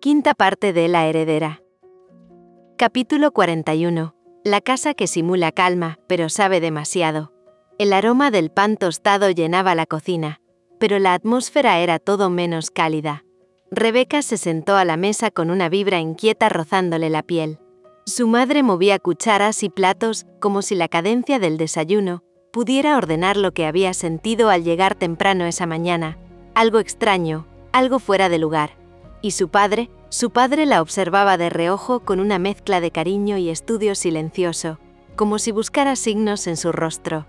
Quinta parte de La heredera. Capítulo 41. La casa que simula calma, pero sabe demasiado. El aroma del pan tostado llenaba la cocina, pero la atmósfera era todo menos cálida. Rebeca se sentó a la mesa con una vibra inquieta rozándole la piel. Su madre movía cucharas y platos como si la cadencia del desayuno pudiera ordenar lo que había sentido al llegar temprano esa mañana, algo extraño, algo fuera de lugar. Y su padre la observaba de reojo con una mezcla de cariño y estudio silencioso, como si buscara signos en su rostro.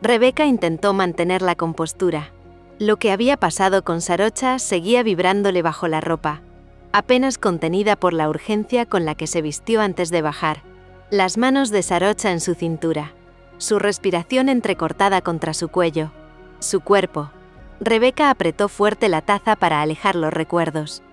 Rebeca intentó mantener la compostura. Lo que había pasado con Sarocha seguía vibrándole bajo la ropa, apenas contenida por la urgencia con la que se vistió antes de bajar. Las manos de Sarocha en su cintura, su respiración entrecortada contra su cuello, su cuerpo. Rebeca apretó fuerte la taza para alejar los recuerdos.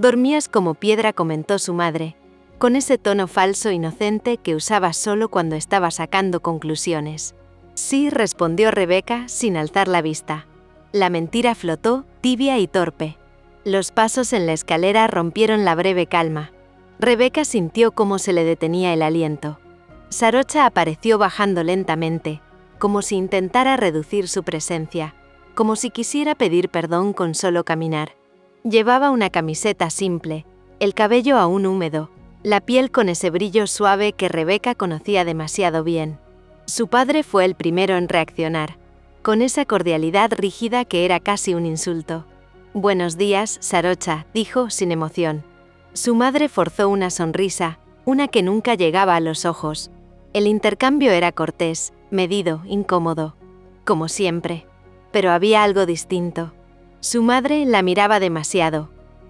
«Dormías como piedra», comentó su madre, con ese tono falso inocente que usaba solo cuando estaba sacando conclusiones. «Sí», respondió Rebeca sin alzar la vista. La mentira flotó, tibia y torpe. Los pasos en la escalera rompieron la breve calma. Rebeca sintió cómo se le detenía el aliento. Sarocha apareció bajando lentamente, como si intentara reducir su presencia, como si quisiera pedir perdón con solo caminar. Llevaba una camiseta simple, el cabello aún húmedo, la piel con ese brillo suave que Rebeca conocía demasiado bien. Su padre fue el primero en reaccionar, con esa cordialidad rígida que era casi un insulto. «Buenos días, Sarocha», dijo sin emoción. Su madre forzó una sonrisa, una que nunca llegaba a los ojos. El intercambio era cortés, medido, incómodo, como siempre. Pero había algo distinto. Su madre la miraba demasiado,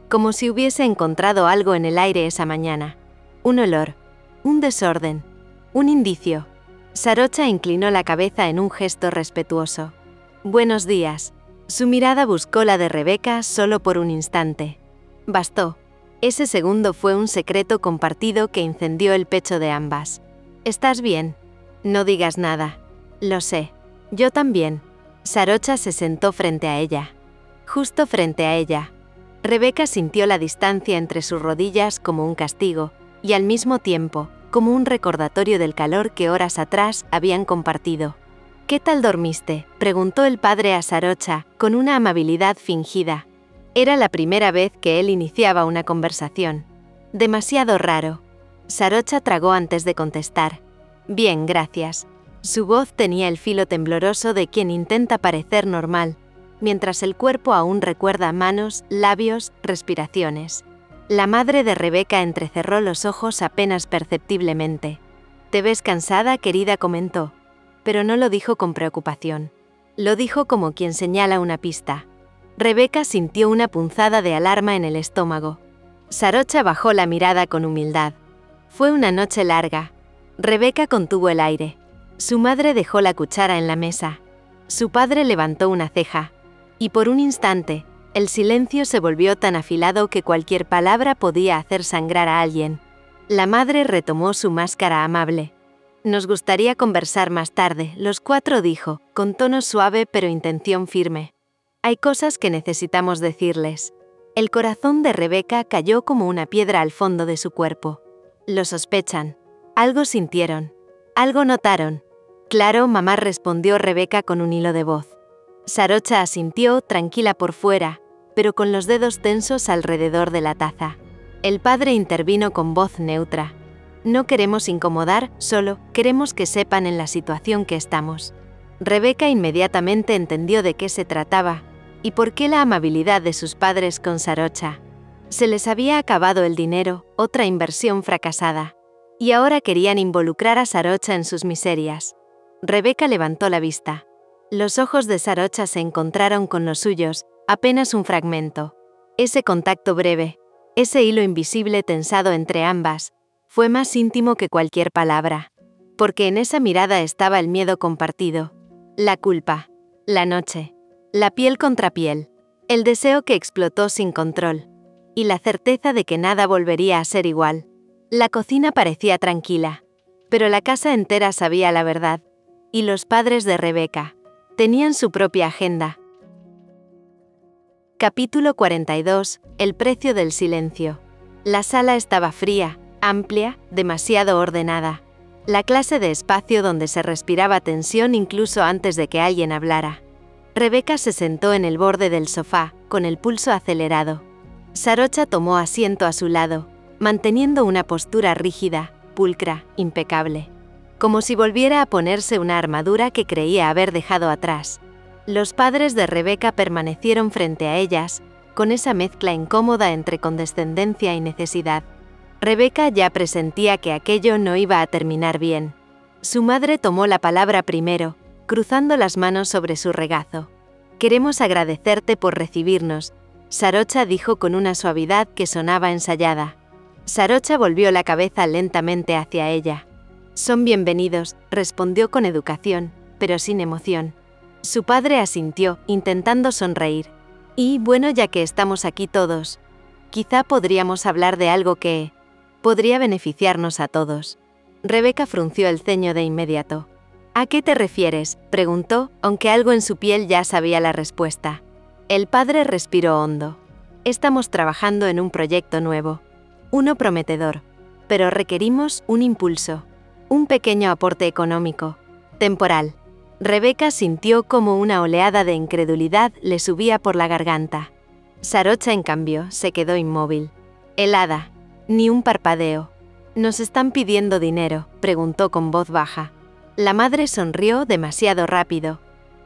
como si hubiese encontrado algo en el aire esa mañana. Un olor, un desorden, un indicio. Sarocha inclinó la cabeza en un gesto respetuoso. «Buenos días». Su mirada buscó la de Rebeca solo por un instante. Bastó. Ese segundo fue un secreto compartido que incendió el pecho de ambas. «¿Estás bien? No digas nada». «Lo sé. Yo también». Sarocha se sentó frente a ella. Justo frente a ella. Rebeca sintió la distancia entre sus rodillas como un castigo, y al mismo tiempo, como un recordatorio del calor que horas atrás habían compartido. «¿Qué tal dormiste?», preguntó el padre a Sarocha, con una amabilidad fingida. Era la primera vez que él iniciaba una conversación. Demasiado raro. Sarocha tragó antes de contestar. «Bien, gracias». Su voz tenía el filo tembloroso de quien intenta parecer normal, mientras el cuerpo aún recuerda manos, labios, respiraciones. La madre de Rebeca entrecerró los ojos apenas perceptiblemente. «¿Te ves cansada, querida?», comentó, pero no lo dijo con preocupación. Lo dijo como quien señala una pista. Rebeca sintió una punzada de alarma en el estómago. Sarocha bajó la mirada con humildad. Fue una noche larga. Rebeca contuvo el aire. Su madre dejó la cuchara en la mesa. Su padre levantó una ceja. Y por un instante, el silencio se volvió tan afilado que cualquier palabra podía hacer sangrar a alguien. La madre retomó su máscara amable. «Nos gustaría conversar más tarde», los cuatro dijo, con tono suave pero intención firme. «Hay cosas que necesitamos decirles». El corazón de Rebeca cayó como una piedra al fondo de su cuerpo. «Lo sospechan». Algo sintieron. Algo notaron. «Claro, mamá», respondió Rebeca con un hilo de voz. Sarocha asintió, tranquila por fuera, pero con los dedos tensos alrededor de la taza. El padre intervino con voz neutra. «No queremos incomodar, solo queremos que sepan en la situación que estamos». Rebeca inmediatamente entendió de qué se trataba y por qué la amabilidad de sus padres con Sarocha. Se les había acabado el dinero, otra inversión fracasada, y ahora querían involucrar a Sarocha en sus miserias. Rebeca levantó la vista. Los ojos de Sarocha se encontraron con los suyos, apenas un fragmento. Ese contacto breve, ese hilo invisible tensado entre ambas, fue más íntimo que cualquier palabra, porque en esa mirada estaba el miedo compartido, la culpa, la noche, la piel contra piel, el deseo que explotó sin control, y la certeza de que nada volvería a ser igual. La cocina parecía tranquila, pero la casa entera sabía la verdad, y los padres de Rebeca tenían su propia agenda. Capítulo 42. El precio del silencio. La sala estaba fría, amplia, demasiado ordenada. La clase de espacio donde se respiraba tensión incluso antes de que alguien hablara. Rebeca se sentó en el borde del sofá, con el pulso acelerado. Sarocha tomó asiento a su lado, manteniendo una postura rígida, pulcra, impecable. Como si volviera a ponerse una armadura que creía haber dejado atrás. Los padres de Rebeca permanecieron frente a ellas, con esa mezcla incómoda entre condescendencia y necesidad. Rebeca ya presentía que aquello no iba a terminar bien. Su madre tomó la palabra primero, cruzando las manos sobre su regazo. «Queremos agradecerte por recibirnos», Sarocha dijo con una suavidad que sonaba ensayada. Sarocha volvió la cabeza lentamente hacia ella. «Son bienvenidos», respondió con educación, pero sin emoción. Su padre asintió, intentando sonreír. «Y bueno, ya que estamos aquí todos, quizá podríamos hablar de algo que podría beneficiarnos a todos». Rebeca frunció el ceño de inmediato. «¿A qué te refieres?», preguntó, aunque algo en su piel ya sabía la respuesta. El padre respiró hondo. «Estamos trabajando en un proyecto nuevo. Uno prometedor. Pero requerimos un impulso. Un pequeño aporte económico. Temporal». Rebeca sintió como una oleada de incredulidad le subía por la garganta. Sarocha, en cambio, se quedó inmóvil. Helada. Ni un parpadeo. «¿Nos están pidiendo dinero?», preguntó con voz baja. La madre sonrió demasiado rápido.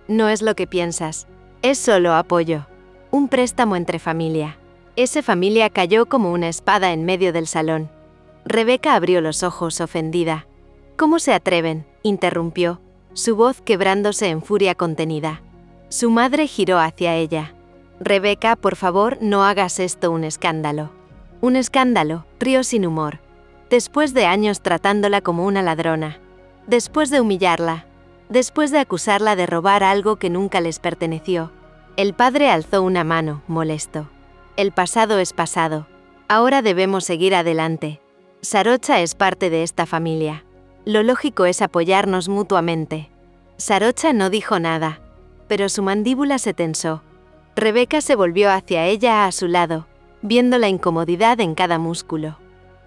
«No es lo que piensas. Es solo apoyo. Un préstamo entre familia». Esa familia cayó como una espada en medio del salón. Rebeca abrió los ojos ofendida. «¿Cómo se atreven?», interrumpió, su voz quebrándose en furia contenida. Su madre giró hacia ella. «Rebeca, por favor, no hagas esto un escándalo». «Un escándalo», rió sin humor. «Después de años tratándola como una ladrona. Después de humillarla. Después de acusarla de robar algo que nunca les perteneció». El padre alzó una mano, molesto. «El pasado es pasado. Ahora debemos seguir adelante. Sarocha es parte de esta familia. Lo lógico es apoyarnos mutuamente». Sarocha no dijo nada, pero su mandíbula se tensó. Rebeca se volvió hacia ella a su lado, viendo la incomodidad en cada músculo.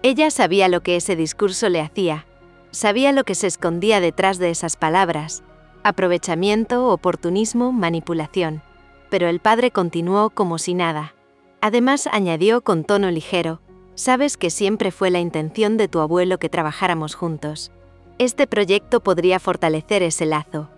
Ella sabía lo que ese discurso le hacía. Sabía lo que se escondía detrás de esas palabras. Aprovechamiento, oportunismo, manipulación. Pero el padre continuó como si nada. Además, añadió con tono ligero: «Sabes que siempre fue la intención de tu abuelo que trabajáramos juntos. Este proyecto podría fortalecer ese lazo».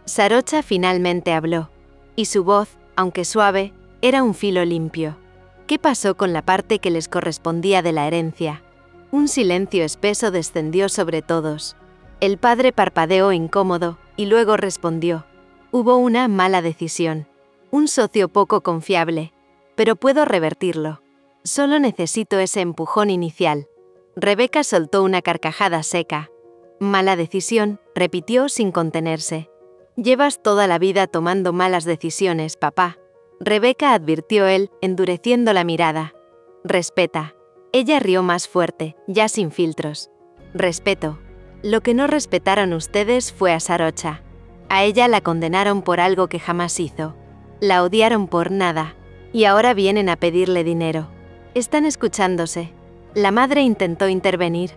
Sarocha finalmente habló, y su voz, aunque suave, era un filo limpio. ¿Qué pasó con la parte que les correspondía de la herencia? Un silencio espeso descendió sobre todos. El padre parpadeó incómodo, y luego respondió: «Hubo una mala decisión. Un socio poco confiable. Pero puedo revertirlo. Solo necesito ese empujón inicial». Rebeca soltó una carcajada seca. «Mala decisión», repitió sin contenerse. «Llevas toda la vida tomando malas decisiones, papá». Rebeca, advirtió él, endureciendo la mirada. «Respeta». Ella rió más fuerte, ya sin filtros. «Respeto. Lo que no respetaron ustedes fue a Sarocha. A ella la condenaron por algo que jamás hizo. La odiaron por nada. Y ahora vienen a pedirle dinero. Están escuchándose». La madre intentó intervenir.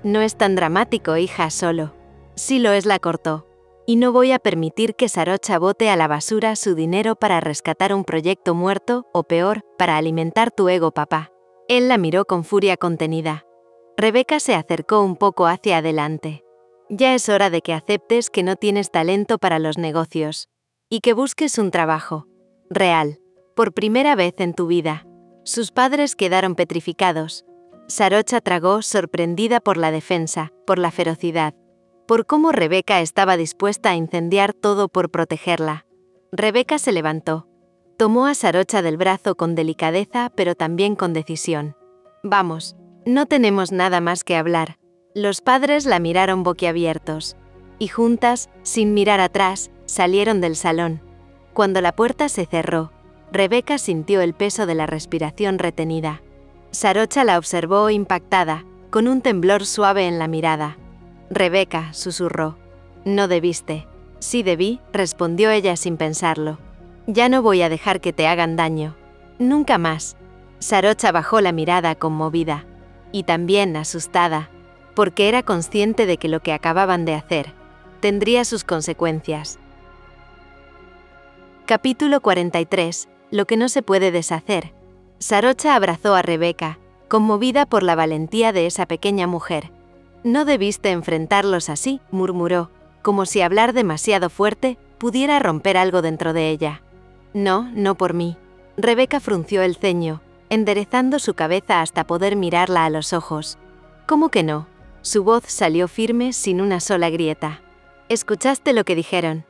«No es tan dramático, hija, solo». «Sí lo es», la cortó. «Y no voy a permitir que Sarocha bote a la basura su dinero para rescatar un proyecto muerto, o peor, para alimentar tu ego, papá». Él la miró con furia contenida. Rebeca se acercó un poco hacia adelante. «Ya es hora de que aceptes que no tienes talento para los negocios. Y que busques un trabajo real, por primera vez en tu vida». Sus padres quedaron petrificados. Sarocha tragó, sorprendida por la defensa, por la ferocidad, por cómo Rebeca estaba dispuesta a incendiar todo por protegerla. Rebeca se levantó. Tomó a Sarocha del brazo con delicadeza, pero también con decisión. «Vamos, no tenemos nada más que hablar». Los padres la miraron boquiabiertos. Y juntas, sin mirar atrás, salieron del salón. Cuando la puerta se cerró, Rebeca sintió el peso de la respiración retenida. Sarocha la observó impactada, con un temblor suave en la mirada. «Rebeca», susurró. «No debiste». «Sí debí», respondió ella sin pensarlo. «Ya no voy a dejar que te hagan daño. Nunca más». Sarocha bajó la mirada conmovida, y también asustada, porque era consciente de que lo que acababan de hacer tendría sus consecuencias. Capítulo 43. Lo que no se puede deshacer. Sarocha abrazó a Rebeca, conmovida por la valentía de esa pequeña mujer. «No debiste enfrentarlos así», murmuró, como si hablar demasiado fuerte pudiera romper algo dentro de ella. «No, no por mí». Rebeca frunció el ceño, enderezando su cabeza hasta poder mirarla a los ojos. «¿Cómo que no?». Su voz salió firme sin una sola grieta. «¿Escuchaste lo que dijeron?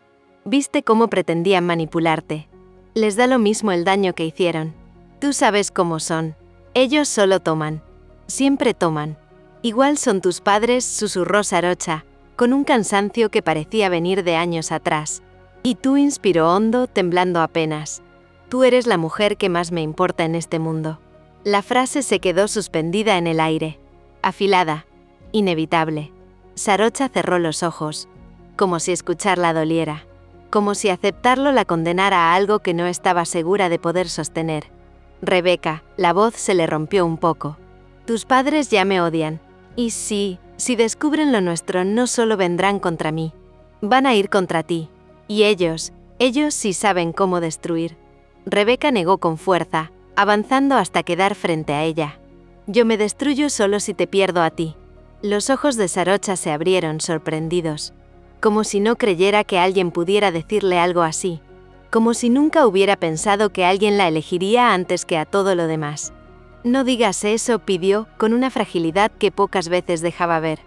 ¿Viste cómo pretendían manipularte? Les da lo mismo el daño que hicieron. Tú sabes cómo son. Ellos solo toman. Siempre toman. Igual son tus padres», susurró Sarocha, con un cansancio que parecía venir de años atrás. «Y tú», inspiró hondo, temblando apenas. «Tú eres la mujer que más me importa en este mundo». La frase se quedó suspendida en el aire, afilada, inevitable. Sarocha cerró los ojos, como si escucharla doliera, como si aceptarlo la condenara a algo que no estaba segura de poder sostener. «Rebeca», la voz se le rompió un poco. «Tus padres ya me odian. Y si descubren lo nuestro, no solo vendrán contra mí, van a ir contra ti. Y ellos sí saben cómo destruir». Rebeca negó con fuerza, avanzando hasta quedar frente a ella. «Yo me destruyo solo si te pierdo a ti». Los ojos de Sarocha se abrieron sorprendidos, como si no creyera que alguien pudiera decirle algo así, como si nunca hubiera pensado que alguien la elegiría antes que a todo lo demás. «No digas eso», pidió, con una fragilidad que pocas veces dejaba ver.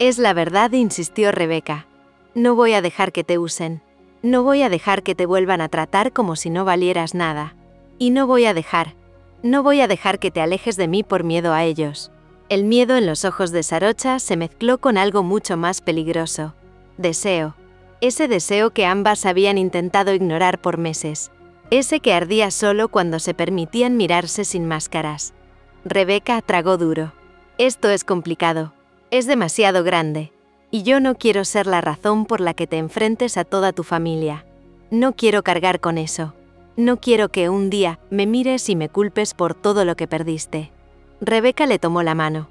«Es la verdad», insistió Rebeca. «No voy a dejar que te usen. No voy a dejar que te vuelvan a tratar como si no valieras nada. Y no voy a dejar que te alejes de mí por miedo a ellos». El miedo en los ojos de Sarocha se mezcló con algo mucho más peligroso. Deseo. Ese deseo que ambas habían intentado ignorar por meses. Ese que ardía solo cuando se permitían mirarse sin máscaras. Rebeca tragó duro. «Esto es complicado. Es demasiado grande. Y yo no quiero ser la razón por la que te enfrentes a toda tu familia. No quiero cargar con eso. No quiero que un día me mires y me culpes por todo lo que perdiste». Rebeca le tomó la mano.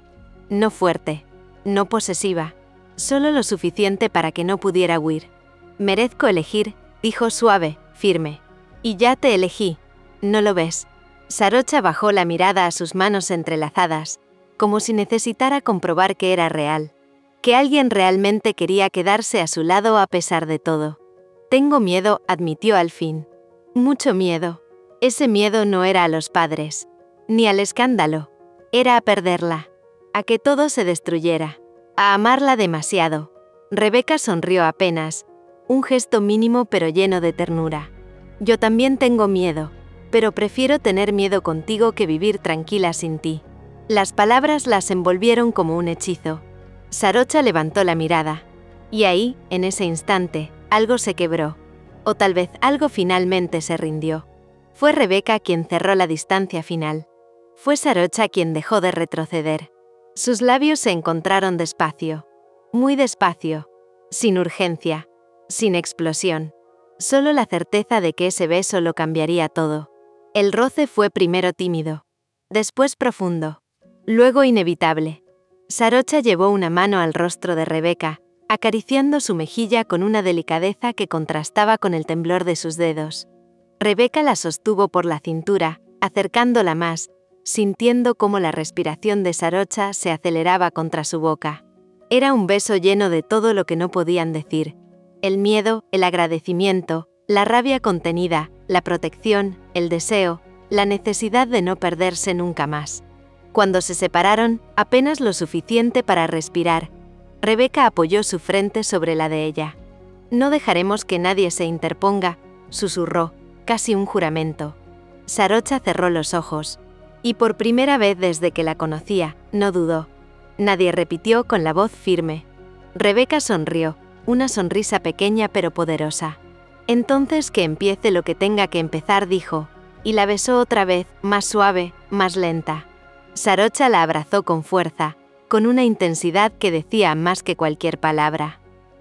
No fuerte, no posesiva, solo lo suficiente para que no pudiera huir. «Merezco elegir», dijo suave, firme. «Y ya te elegí. ¿No lo ves?». Sarocha bajó la mirada a sus manos entrelazadas, como si necesitara comprobar que era real, que alguien realmente quería quedarse a su lado a pesar de todo. «Tengo miedo», admitió al fin. «Mucho miedo». Ese miedo no era a los padres, ni al escándalo. Era a perderla, a que todo se destruyera, a amarla demasiado. Rebeca sonrió apenas, un gesto mínimo pero lleno de ternura. «Yo también tengo miedo, pero prefiero tener miedo contigo que vivir tranquila sin ti». Las palabras las envolvieron como un hechizo. Sarocha levantó la mirada, y ahí, en ese instante, algo se quebró, o tal vez algo finalmente se rindió. Fue Rebeca quien cerró la distancia final. Fue Sarocha quien dejó de retroceder. Sus labios se encontraron despacio, muy despacio, sin urgencia, sin explosión. Solo la certeza de que ese beso lo cambiaría todo. El roce fue primero tímido, después profundo, luego inevitable. Sarocha llevó una mano al rostro de Rebeca, acariciando su mejilla con una delicadeza que contrastaba con el temblor de sus dedos. Rebeca la sostuvo por la cintura, acercándola más, sintiendo cómo la respiración de Sarocha se aceleraba contra su boca. Era un beso lleno de todo lo que no podían decir: el miedo, el agradecimiento, la rabia contenida, la protección, el deseo, la necesidad de no perderse nunca más. Cuando se separaron, apenas lo suficiente para respirar, Rebeca apoyó su frente sobre la de ella. «No dejaremos que nadie se interponga», susurró, casi un juramento. Sarocha cerró los ojos. Y por primera vez desde que la conocía, no dudó. Nadie, repitió con la voz firme. Rebeca sonrió, una sonrisa pequeña pero poderosa. «Entonces que empiece lo que tenga que empezar», dijo, y la besó otra vez, más suave, más lenta. Sarocha la abrazó con fuerza, con una intensidad que decía más que cualquier palabra.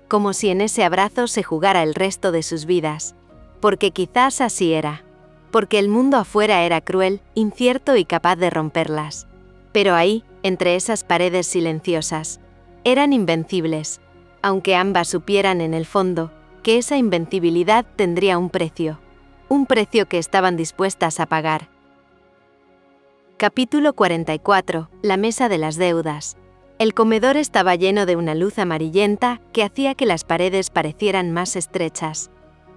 Como si en ese abrazo se jugara el resto de sus vidas. Porque quizás así era. porque el mundo afuera era cruel, incierto y capaz de romperlas. Pero ahí, entre esas paredes silenciosas, eran invencibles, aunque ambas supieran en el fondo que esa invencibilidad tendría un precio que estaban dispuestas a pagar. Capítulo 44. La mesa de las deudas. El comedor estaba lleno de una luz amarillenta que hacía que las paredes parecieran más estrechas.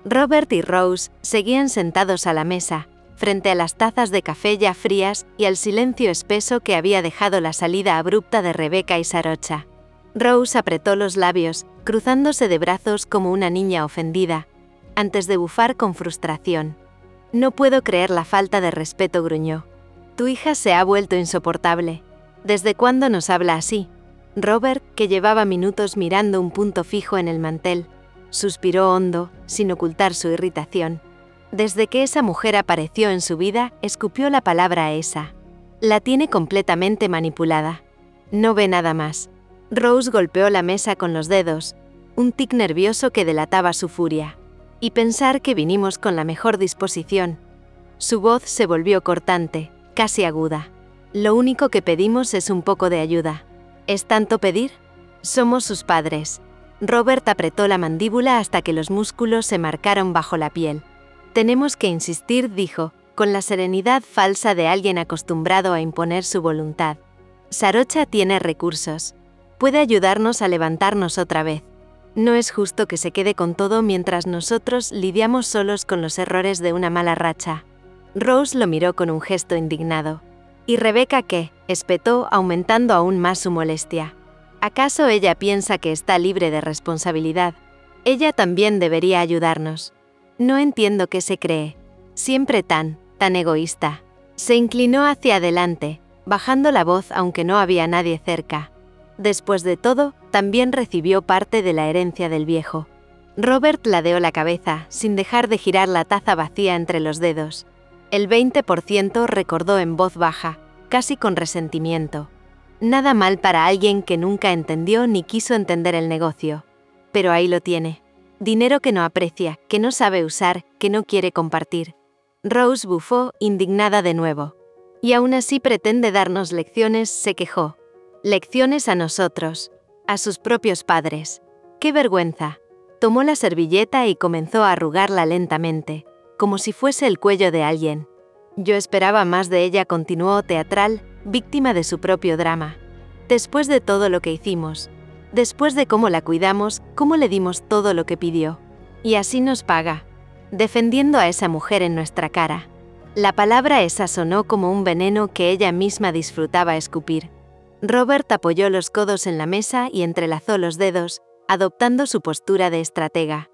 Robert y Rose seguían sentados a la mesa, frente a las tazas de café ya frías y al silencio espeso que había dejado la salida abrupta de Rebecca y Sarocha. Rose apretó los labios, cruzándose de brazos como una niña ofendida, antes de bufar con frustración. «No puedo creer la falta de respeto», gruñó. «Tu hija se ha vuelto insoportable. ¿Desde cuándo nos habla así?» Robert, que llevaba minutos mirando un punto fijo en el mantel, suspiró hondo, sin ocultar su irritación. Desde que esa mujer apareció en su vida, escupió la palabra esa. La tiene completamente manipulada. No ve nada más. Rose golpeó la mesa con los dedos, un tic nervioso que delataba su furia. Y pensar que vinimos con la mejor disposición. Su voz se volvió cortante, casi aguda. Lo único que pedimos es un poco de ayuda. ¿Es tanto pedir? Somos sus padres. Robert apretó la mandíbula hasta que los músculos se marcaron bajo la piel. Tenemos que insistir, dijo, con la serenidad falsa de alguien acostumbrado a imponer su voluntad. Sarocha tiene recursos. Puede ayudarnos a levantarnos otra vez. No es justo que se quede con todo mientras nosotros lidiamos solos con los errores de una mala racha. Rose lo miró con un gesto indignado. ¿Y Rebecca qué?, espetó, aumentando aún más su molestia. ¿Acaso ella piensa que está libre de responsabilidad? Ella también debería ayudarnos. No entiendo qué se cree. Siempre tan egoísta. Se inclinó hacia adelante, bajando la voz aunque no había nadie cerca. Después de todo, también recibió parte de la herencia del viejo. Robert ladeó la cabeza, sin dejar de girar la taza vacía entre los dedos. El 20%, recordó en voz baja, casi con resentimiento. Nada mal para alguien que nunca entendió ni quiso entender el negocio. Pero ahí lo tiene. Dinero que no aprecia, que no sabe usar, que no quiere compartir. Rose bufó, indignada de nuevo. Y aún así pretende darnos lecciones, se quejó. Lecciones a nosotros, a sus propios padres. ¡Qué vergüenza! Tomó la servilleta y comenzó a arrugarla lentamente, como si fuese el cuello de alguien. Yo esperaba más de ella, continuó teatral, víctima de su propio drama. Después de todo lo que hicimos, después de cómo la cuidamos, cómo le dimos todo lo que pidió. Y así nos paga, defendiendo a esa mujer en nuestra cara. La palabra esa sonó como un veneno que ella misma disfrutaba escupir. Robert apoyó los codos en la mesa y entrelazó los dedos, adoptando su postura de estratega.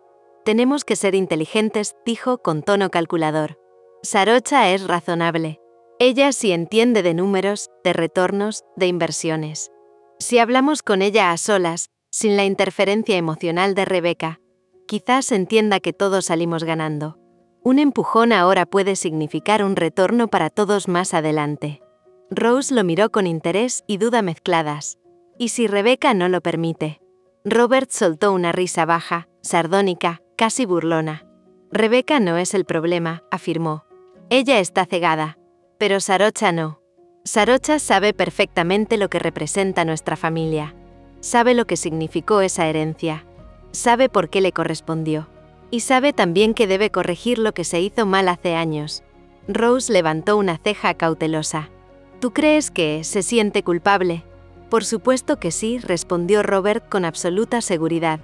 Tenemos que ser inteligentes, dijo con tono calculador. Sarocha es razonable. Ella sí entiende de números, de retornos, de inversiones. Si hablamos con ella a solas, sin la interferencia emocional de Rebecca, quizás entienda que todos salimos ganando. Un empujón ahora puede significar un retorno para todos más adelante. Rose lo miró con interés y duda mezcladas. ¿Y si Rebecca no lo permite? Robert soltó una risa baja, sardónica, casi burlona. Rebecca no es el problema, afirmó. Ella está cegada. Pero Sarocha no. Sarocha sabe perfectamente lo que representa nuestra familia. Sabe lo que significó esa herencia. Sabe por qué le correspondió. Y sabe también que debe corregir lo que se hizo mal hace años. Rose levantó una ceja cautelosa. ¿Tú crees que se siente culpable? Por supuesto que sí, respondió Robert con absoluta seguridad.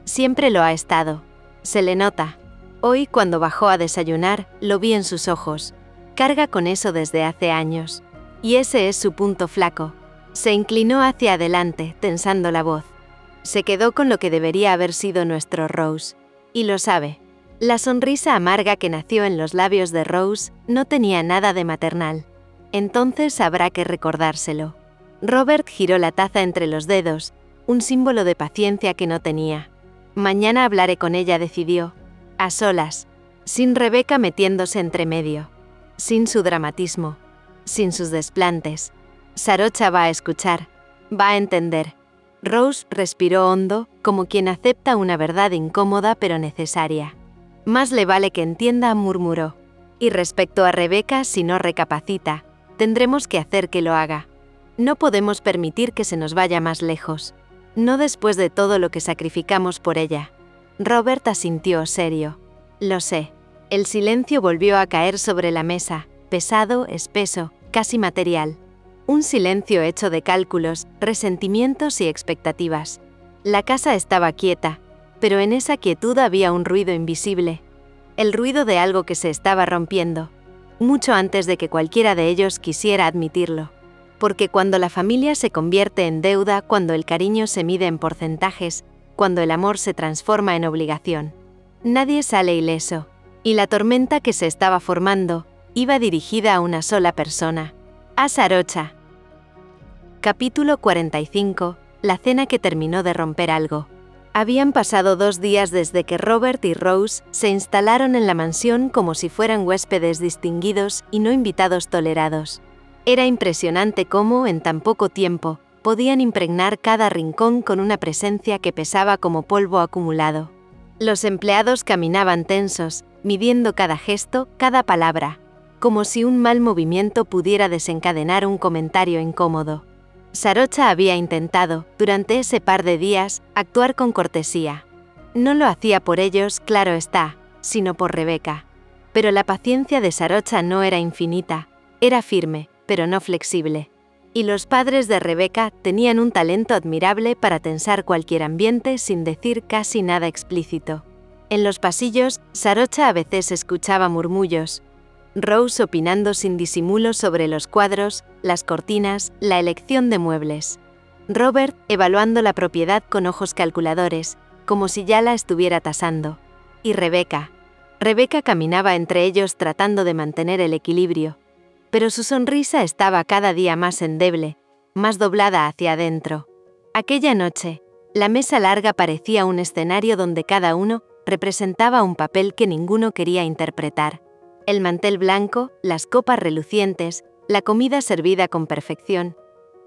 Siempre lo ha estado. Se le nota. Hoy, cuando bajó a desayunar, lo vi en sus ojos. Carga con eso desde hace años. Y ese es su punto flaco. Se inclinó hacia adelante, tensando la voz. Se quedó con lo que debería haber sido nuestro Rose. Y lo sabe. La sonrisa amarga que nació en los labios de Rose no tenía nada de maternal. Entonces habrá que recordárselo. Robert giró la taza entre los dedos, un símbolo de paciencia que no tenía. Mañana hablaré con ella, decidió. A solas, sin Rebecca metiéndose entre medio. Sin su dramatismo. Sin sus desplantes. Sarocha va a escuchar. Va a entender. Rose respiró hondo, como quien acepta una verdad incómoda pero necesaria. Más le vale que entienda, murmuró. Y respecto a Rebeca, si no recapacita, tendremos que hacer que lo haga. No podemos permitir que se nos vaya más lejos. No después de todo lo que sacrificamos por ella. Robert asintió serio. Lo sé. El silencio volvió a caer sobre la mesa, pesado, espeso, casi material. Un silencio hecho de cálculos, resentimientos y expectativas. La casa estaba quieta, pero en esa quietud había un ruido invisible. El ruido de algo que se estaba rompiendo, mucho antes de que cualquiera de ellos quisiera admitirlo. Porque cuando la familia se convierte en deuda, cuando el cariño se mide en porcentajes, cuando el amor se transforma en obligación, nadie sale ileso, y la tormenta que se estaba formando iba dirigida a una sola persona, a Sarocha. Capítulo 45. La cena que terminó de romper algo. Habían pasado 2 días desde que Robert y Rose se instalaron en la mansión como si fueran huéspedes distinguidos y no invitados tolerados. Era impresionante cómo, en tan poco tiempo, podían impregnar cada rincón con una presencia que pesaba como polvo acumulado. Los empleados caminaban tensos, midiendo cada gesto, cada palabra, como si un mal movimiento pudiera desencadenar un comentario incómodo. Sarocha había intentado, durante ese par de días, actuar con cortesía. No lo hacía por ellos, claro está, sino por Rebeca. Pero la paciencia de Sarocha no era infinita, era firme, pero no flexible. Y los padres de Rebeca tenían un talento admirable para tensar cualquier ambiente sin decir casi nada explícito. En los pasillos, Sarocha a veces escuchaba murmullos. Rose opinando sin disimulo sobre los cuadros, las cortinas, la elección de muebles. Robert evaluando la propiedad con ojos calculadores, como si ya la estuviera tasando. Y Rebeca. Rebeca caminaba entre ellos tratando de mantener el equilibrio. Pero su sonrisa estaba cada día más endeble, más doblada hacia adentro. Aquella noche, la mesa larga parecía un escenario donde cada uno representaba un papel que ninguno quería interpretar. El mantel blanco, las copas relucientes, la comida servida con perfección,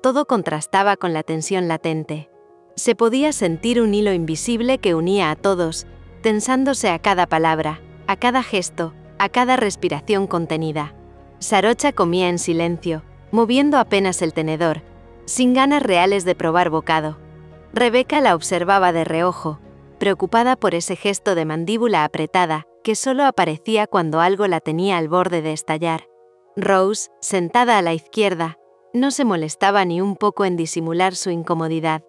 todo contrastaba con la tensión latente. Se podía sentir un hilo invisible que unía a todos, tensándose a cada palabra, a cada gesto, a cada respiración contenida. Sarocha comía en silencio, moviendo apenas el tenedor, sin ganas reales de probar bocado. Rebeca la observaba de reojo, preocupada por ese gesto de mandíbula apretada, que solo aparecía cuando algo la tenía al borde de estallar. Rose, sentada a la izquierda, no se molestaba ni un poco en disimular su incomodidad.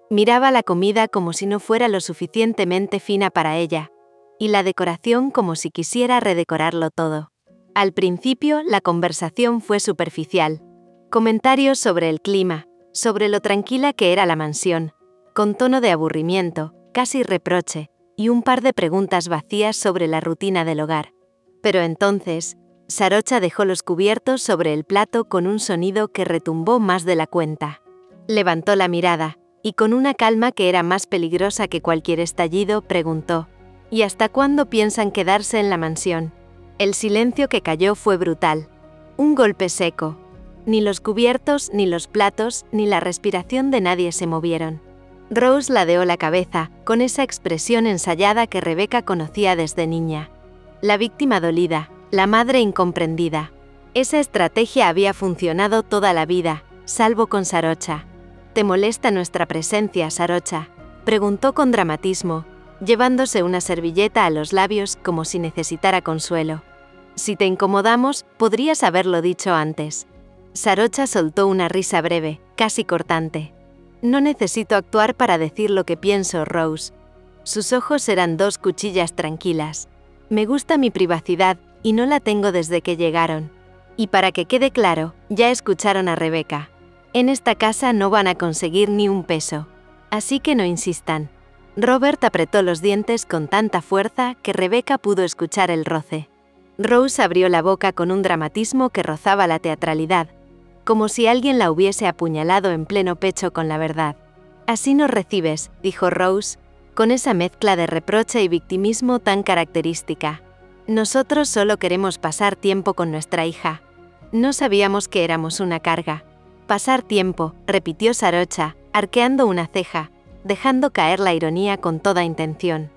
Miraba la comida como si no fuera lo suficientemente fina para ella, y la decoración como si quisiera redecorarlo todo. Al principio, la conversación fue superficial. Comentarios sobre el clima, sobre lo tranquila que era la mansión, con tono de aburrimiento, casi reproche, y un par de preguntas vacías sobre la rutina del hogar. Pero entonces, Sarocha dejó los cubiertos sobre el plato con un sonido que retumbó más de la cuenta. Levantó la mirada, y con una calma que era más peligrosa que cualquier estallido, preguntó: ¿Y hasta cuándo piensan quedarse en la mansión? El silencio que cayó fue brutal. Un golpe seco. Ni los cubiertos, ni los platos, ni la respiración de nadie se movieron. Rose ladeó la cabeza, con esa expresión ensayada que Rebeca conocía desde niña. La víctima dolida, la madre incomprendida. Esa estrategia había funcionado toda la vida, salvo con Sarocha. ¿Te molesta nuestra presencia, Sarocha?, preguntó con dramatismo, llevándose una servilleta a los labios como si necesitara consuelo. Si te incomodamos, podrías haberlo dicho antes. Sarocha soltó una risa breve, casi cortante. No necesito actuar para decir lo que pienso, Rose. Sus ojos eran 2 cuchillas tranquilas. Me gusta mi privacidad y no la tengo desde que llegaron. Y para que quede claro, ya escucharon a Rebeca. En esta casa no van a conseguir ni un peso. Así que no insistan. Robert apretó los dientes con tanta fuerza que Rebeca pudo escuchar el roce. Rose abrió la boca con un dramatismo que rozaba la teatralidad, como si alguien la hubiese apuñalado en pleno pecho con la verdad. Así nos recibes, dijo Rose, con esa mezcla de reproche y victimismo tan característica. Nosotros solo queremos pasar tiempo con nuestra hija. No sabíamos que éramos una carga. Pasar tiempo, repitió Sarocha, arqueando una ceja, dejando caer la ironía con toda intención.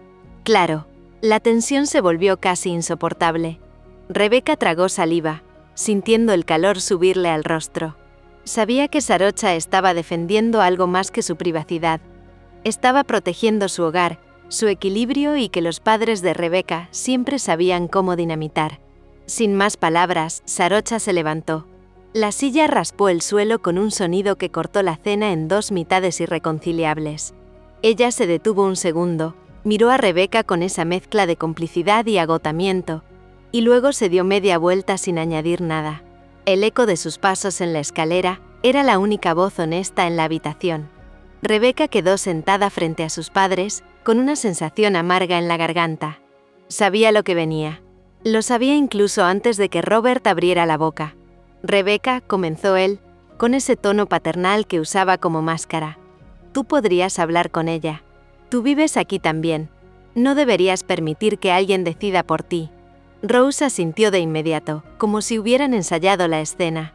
Claro, la tensión se volvió casi insoportable. Rebeca tragó saliva, sintiendo el calor subirle al rostro. Sabía que Sarocha estaba defendiendo algo más que su privacidad. Estaba protegiendo su hogar, su equilibrio y que los padres de Rebeca siempre sabían cómo dinamitar. Sin más palabras, Sarocha se levantó. La silla raspó el suelo con un sonido que cortó la cena en dos mitades irreconciliables. Ella se detuvo un segundo, miró a Rebeca con esa mezcla de complicidad y agotamiento, y luego se dio media vuelta sin añadir nada. El eco de sus pasos en la escalera era la única voz honesta en la habitación. Rebeca quedó sentada frente a sus padres, con una sensación amarga en la garganta. Sabía lo que venía. Lo sabía incluso antes de que Robert abriera la boca. Rebeca, comenzó él, con ese tono paternal que usaba como máscara. Tú podrías hablar con ella. Tú vives aquí también. No deberías permitir que alguien decida por ti. Rose asintió de inmediato, como si hubieran ensayado la escena.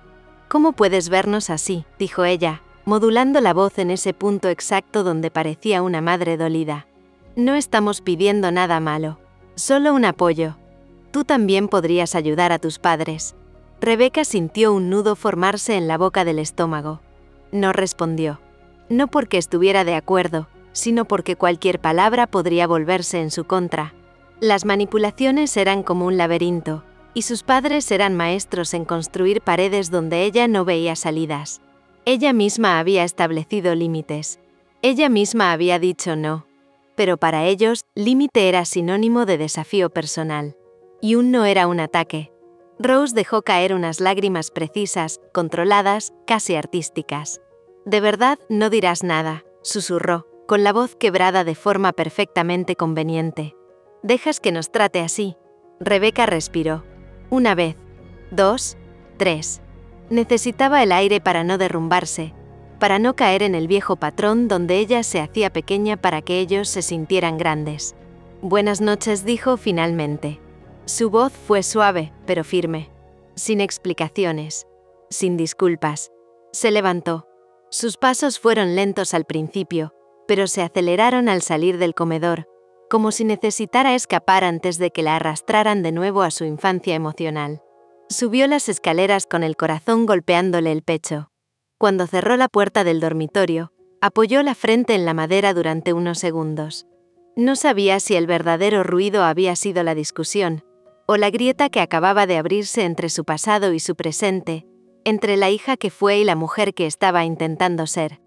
¿Cómo puedes vernos así?, dijo ella, modulando la voz en ese punto exacto donde parecía una madre dolida. No estamos pidiendo nada malo, solo un apoyo. Tú también podrías ayudar a tus padres. Rebeca sintió un nudo formarse en la boca del estómago. No respondió. No porque estuviera de acuerdo, sino porque cualquier palabra podría volverse en su contra. Las manipulaciones eran como un laberinto, y sus padres eran maestros en construir paredes donde ella no veía salidas. Ella misma había establecido límites. Ella misma había dicho no. Pero para ellos, límite era sinónimo de desafío personal. Y un no era un ataque. Rose dejó caer unas lágrimas precisas, controladas, casi artísticas. «De verdad, no dirás nada», susurró, con la voz quebrada de forma perfectamente conveniente. «¿Dejas que nos trate así?» Rebeca respiró. Una vez, 2, 3. Necesitaba el aire para no derrumbarse, para no caer en el viejo patrón donde ella se hacía pequeña para que ellos se sintieran grandes. «Buenas noches», dijo finalmente. Su voz fue suave, pero firme. Sin explicaciones. Sin disculpas. Se levantó. Sus pasos fueron lentos al principio, pero se aceleraron al salir del comedor, como si necesitara escapar antes de que la arrastraran de nuevo a su infancia emocional. Subió las escaleras con el corazón golpeándole el pecho. Cuando cerró la puerta del dormitorio, apoyó la frente en la madera durante unos segundos. No sabía si el verdadero ruido había sido la discusión, o la grieta que acababa de abrirse entre su pasado y su presente, entre la hija que fue y la mujer que estaba intentando ser.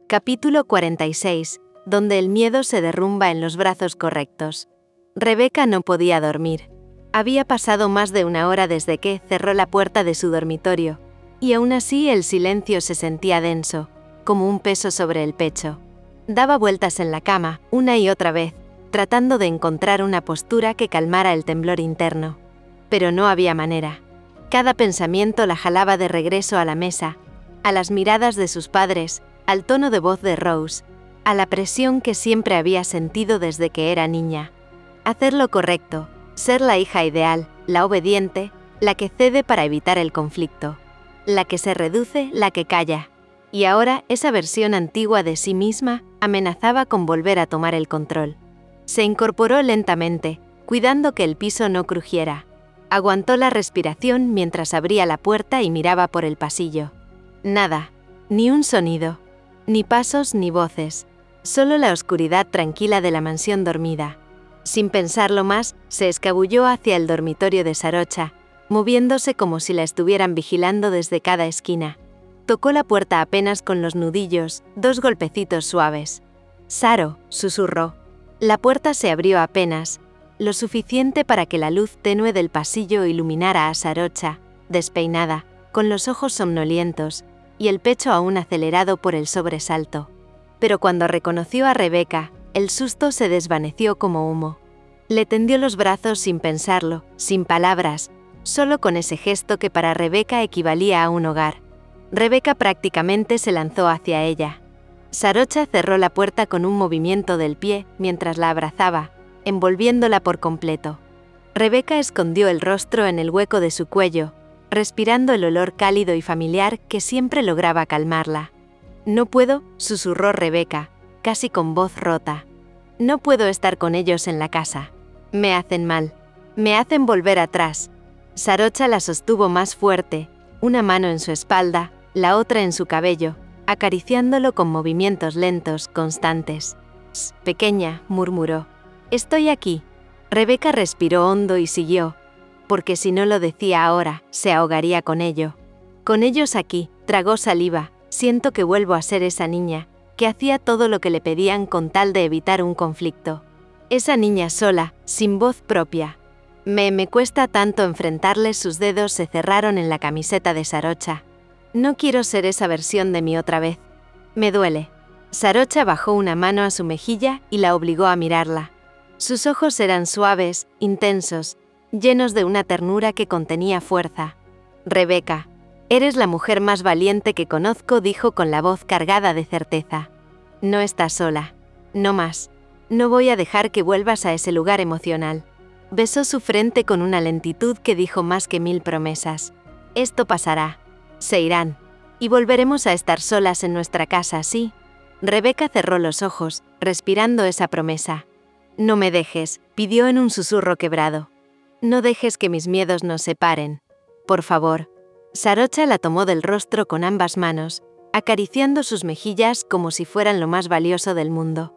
Capítulo 46, donde el miedo se derrumba en los brazos correctos. Rebeca no podía dormir. Había pasado más de una hora desde que cerró la puerta de su dormitorio, y aún así el silencio se sentía denso, como un peso sobre el pecho. Daba vueltas en la cama, una y otra vez, tratando de encontrar una postura que calmara el temblor interno. Pero no había manera. Cada pensamiento la jalaba de regreso a la mesa, a las miradas de sus padres, al tono de voz de Rose, a la presión que siempre había sentido desde que era niña. Hacer lo correcto, ser la hija ideal, la obediente, la que cede para evitar el conflicto, la que se reduce, la que calla. Y ahora esa versión antigua de sí misma amenazaba con volver a tomar el control. Se incorporó lentamente, cuidando que el piso no crujiera. Aguantó la respiración mientras abría la puerta y miraba por el pasillo. Nada, ni un sonido, ni pasos ni voces, solo la oscuridad tranquila de la mansión dormida. Sin pensarlo más, se escabulló hacia el dormitorio de Sarocha, moviéndose como si la estuvieran vigilando desde cada esquina. Tocó la puerta apenas con los nudillos, 2 golpecitos suaves. «Saro», susurró. La puerta se abrió apenas, lo suficiente para que la luz tenue del pasillo iluminara a Sarocha, despeinada, con los ojos somnolientos, y el pecho aún acelerado por el sobresalto. Pero cuando reconoció a Rebeca, el susto se desvaneció como humo. Le tendió los brazos sin pensarlo, sin palabras, solo con ese gesto que para Rebeca equivalía a un hogar. Rebeca prácticamente se lanzó hacia ella. Sarocha cerró la puerta con un movimiento del pie mientras la abrazaba, envolviéndola por completo. Rebeca escondió el rostro en el hueco de su cuello, respirando el olor cálido y familiar que siempre lograba calmarla. «No puedo», susurró Rebeca, casi con voz rota. «No puedo estar con ellos en la casa. Me hacen mal». Me hacen volver atrás. Sarocha la sostuvo más fuerte, una mano en su espalda, la otra en su cabello, acariciándolo con movimientos lentos, constantes. Pequeña, murmuró. Estoy aquí. Rebeca respiró hondo y siguió, porque si no lo decía ahora, se ahogaría con ello. Con ellos aquí, tragó saliva, siento que vuelvo a ser esa niña, que hacía todo lo que le pedían con tal de evitar un conflicto. Esa niña sola, sin voz propia. Me cuesta tanto enfrentarles. Sus dedos se cerraron en la camiseta de Sarocha. No quiero ser esa versión de mí otra vez. Me duele. Sarocha bajó una mano a su mejilla y la obligó a mirarla. Sus ojos eran suaves, intensos, llenos de una ternura que contenía fuerza. Rebeca, eres la mujer más valiente que conozco, dijo con la voz cargada de certeza. No estás sola. No más. No voy a dejar que vuelvas a ese lugar emocional. Besó su frente con una lentitud que dijo más que 1000 promesas. Esto pasará. Se irán. Y volveremos a estar solas en nuestra casa, ¿sí? Rebeca cerró los ojos, respirando esa promesa. No me dejes, pidió en un susurro quebrado. No dejes que mis miedos nos separen. Por favor. Sarocha la tomó del rostro con ambas manos, acariciando sus mejillas como si fueran lo más valioso del mundo.